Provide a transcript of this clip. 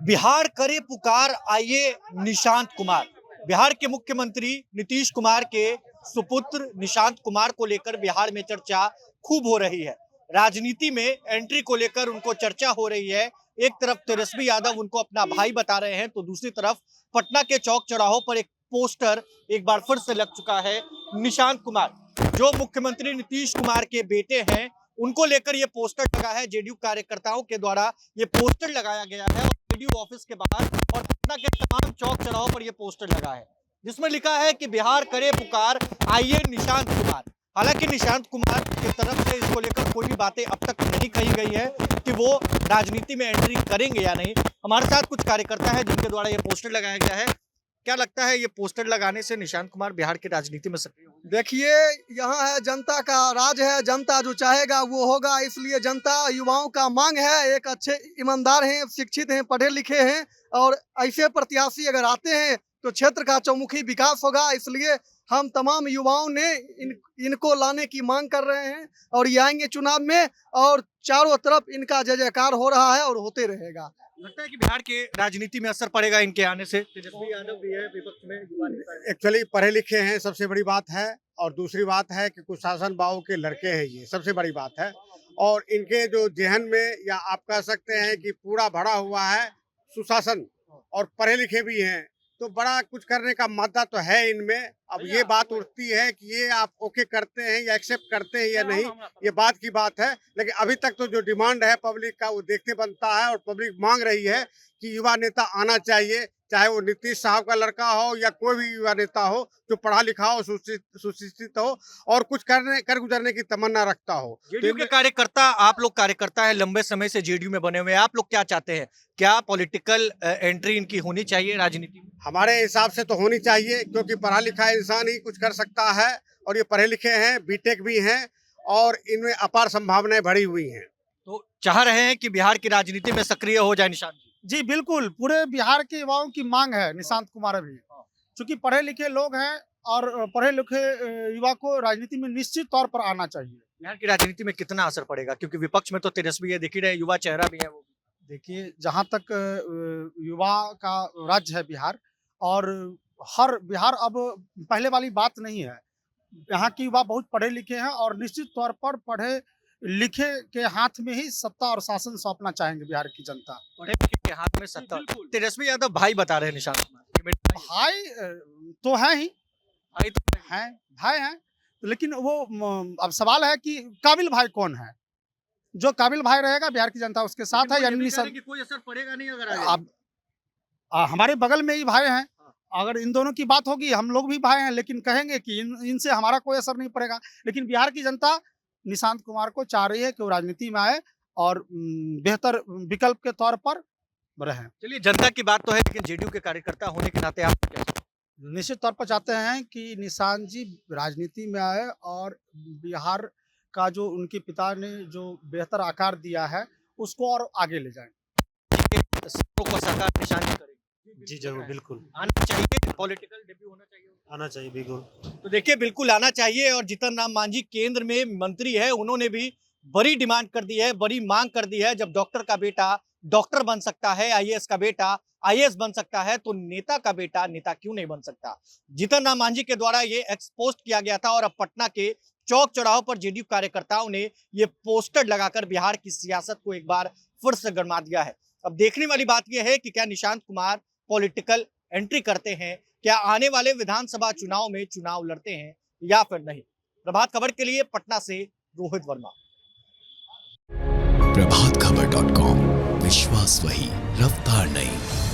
बिहार करे पुकार, आइए निशांत कुमार। बिहार के मुख्यमंत्री नीतीश कुमार के सुपुत्र निशांत कुमार को लेकर बिहार में चर्चा खूब हो रही है। राजनीति में एंट्री को लेकर उनको चर्चा हो रही है। एक तरफ तेजस्वी यादव उनको अपना भाई बता रहे हैं, तो दूसरी तरफ पटना के चौक चौराहों पर एक पोस्टर एक बार फिर से लग चुका है। निशांत कुमार जो मुख्यमंत्री नीतीश कुमार के बेटे हैं, उनको लेकर ये पोस्टर लगा है। जेडीयू कार्यकर्ताओं के द्वारा ये पोस्टर लगाया गया है और जेडीयू ऑफिस के बाहर और पटना के तमाम चौक चौराहों पर ये पोस्टर लगा है, जिसमें लिखा है कि बिहार करे पुकार, आइए निशांत कुमार। हालांकि निशांत कुमार की तरफ से इसको लेकर कोई भी बातें अब तक नहीं कही गई है कि वो राजनीति में एंट्री करेंगे या नहीं। हमारे साथ कुछ कार्यकर्ता है जिनके द्वारा ये पोस्टर लगाया गया है। क्या लगता है ये पोस्टर लगाने से निशांत कुमार बिहार की राजनीति में सक्रिय होंगे? देखिए, यहाँ है जनता का राज है, जनता जो चाहेगा वो होगा। इसलिए जनता युवाओं का मांग है, एक अच्छे ईमानदार हैं, शिक्षित हैं, पढ़े लिखे हैं और ऐसे प्रत्याशी अगर आते हैं तो क्षेत्र का चौमुखी विकास होगा। इसलिए हम तमाम युवाओं ने इनको लाने की मांग कर रहे हैं और ये आएंगे चुनाव में और चारों तरफ इनका जय जयकार हो रहा है और होते रहेगा। लगता है कि बिहार के राजनीति में असर पड़ेगा इनके आने से? तेजस्वी यादव भी है विपक्ष में, युवा नेता है। एक्चुअली पढ़े लिखे हैं, सबसे बड़ी बात है। और दूसरी बात है कि कुछ शासन बाबू के लड़के हैं, ये सबसे बड़ी बात है। और इनके जो जहन में, या आप कह सकते हैं कि पूरा भरा हुआ है सुशासन, और पढ़े लिखे भी हैं, तो बड़ा कुछ करने का मादा तो है इनमें। अब ये बात उठती है कि ये आप ओके करते हैं या एक्सेप्ट करते हैं या नहीं, ये बात की बात है। लेकिन अभी तक तो जो डिमांड है पब्लिक का, वो देखते बनता है और पब्लिक मांग रही है कि युवा नेता आना चाहिए, चाहे वो नीतीश साहब का लड़का हो या कोई भी युवा नेता हो जो पढ़ा लिखा हो, सुशिक्षित हो और कुछ कर गुजरने की तमन्ना रखता हो। जेडीयू के कार्यकर्ता, आप लोग कार्यकर्ता है, लंबे समय से जेडीयू में बने हुए हैं, आप लोग क्या चाहते हैं? क्या पॉलिटिकल एंट्री इनकी होनी चाहिए राजनीति में? हमारे हिसाब से तो होनी चाहिए, क्योंकि पढ़ा लिखा इंसान ही कुछ कर सकता है और ये पढ़े लिखे हैं, बीटेक भी हैं और इनमें अपार संभावनाएं भरी हुई हैं। तो चाह रहे हैं कि बिहार की राजनीति में सक्रिय हो जाए निशांत जी बिल्कुल, पूरे बिहार के युवाओं की मांग है निशांत कुमार भी, क्योंकि पढ़े लिखे लोग हैं और पढ़े लिखे युवा को राजनीति में निश्चित तौर पर आना चाहिए। बिहार की राजनीति में कितना असर पड़ेगा, क्योंकि विपक्ष में तो तेजस्वी है, दिख ही रहे, युवा चेहरा भी है वो। देखिए, जहाँ तक युवा का राज्य है बिहार, और हर बिहार अब पहले वाली बात नहीं है। यहाँ के युवा बहुत पढ़े लिखे हैं और निश्चित तौर पर पढ़े लिखे के हाथ में ही सत्ता और शासन सौंपना चाहेंगे बिहार की जनता। पढ़े लिखे के हाथ में सत्ता। तेजस्वी यादव भाई बता रहे हैं निशांत कुमार। भाई तो है ही, भाई तो हैं, भाई हैं, लेकिन वो अब सवाल है कि काबिल भाई कौन है? जो काबिल भाई रहेगा बिहार की जनता उसके साथ है। यानी कोई असर पड़ेगा नहीं अगर अब हमारे बगल में ही भाई हैं, अगर इन दोनों की बात होगी, हम लोग भी भाई हैं, लेकिन कहेंगे कि इनसे हमारा कोई असर नहीं पड़ेगा। लेकिन बिहार की जनता निशांत कुमार को चाह रही है कि वो राजनीति में आए और बेहतर विकल्प के तौर पर रहे। चलिए, जनता की बात तो है, लेकिन जेडीयू के कार्यकर्ता होने के नाते आप क्या? निश्चित तौर पर चाहते हैं कि निशांत जी राजनीति में आए और बिहार का जो उनके पिता ने जो बेहतर आकार दिया है उसको और आगे ले जाएं। सपनों को साकार निशांत जी करेंगे। जी जरूर, बिल्कुल आना चाहिए, पॉलिटिकल डेब्यू होना चाहिए, आना चाहिए, बिल्कुल। तो देखिए, बिल्कुल आना चाहिए। और जीतन राम मांझी केंद्र में मंत्री है, उन्होंने भी बड़ी डिमांड कर दी है, बड़ी मांग कर दी है। जब डॉक्टर का बेटा डॉक्टर बन सकता है, आईएएस का बेटा आईएएस बन सकता है, तो नेता का बेटा नेता क्यों नहीं बन सकता? जीतन राम मांझी के द्वारा ये एक्सपोज किया गया था और अब पटना के चौक चौराहों पर जेडीयू कार्यकर्ताओं ने ये पोस्टर लगाकर बिहार की सियासत को एक बार फिर से गरमा दिया है। अब देखने वाली बात यह है कि क्या निशांत कुमार पॉलिटिकल एंट्री करते हैं, क्या आने वाले विधानसभा चुनाव में चुनाव लड़ते हैं या फिर नहीं। प्रभात खबर के लिए पटना से रोहित वर्मा। प्रभातखबर.com, विश्वास वही, रफ्तार नहीं।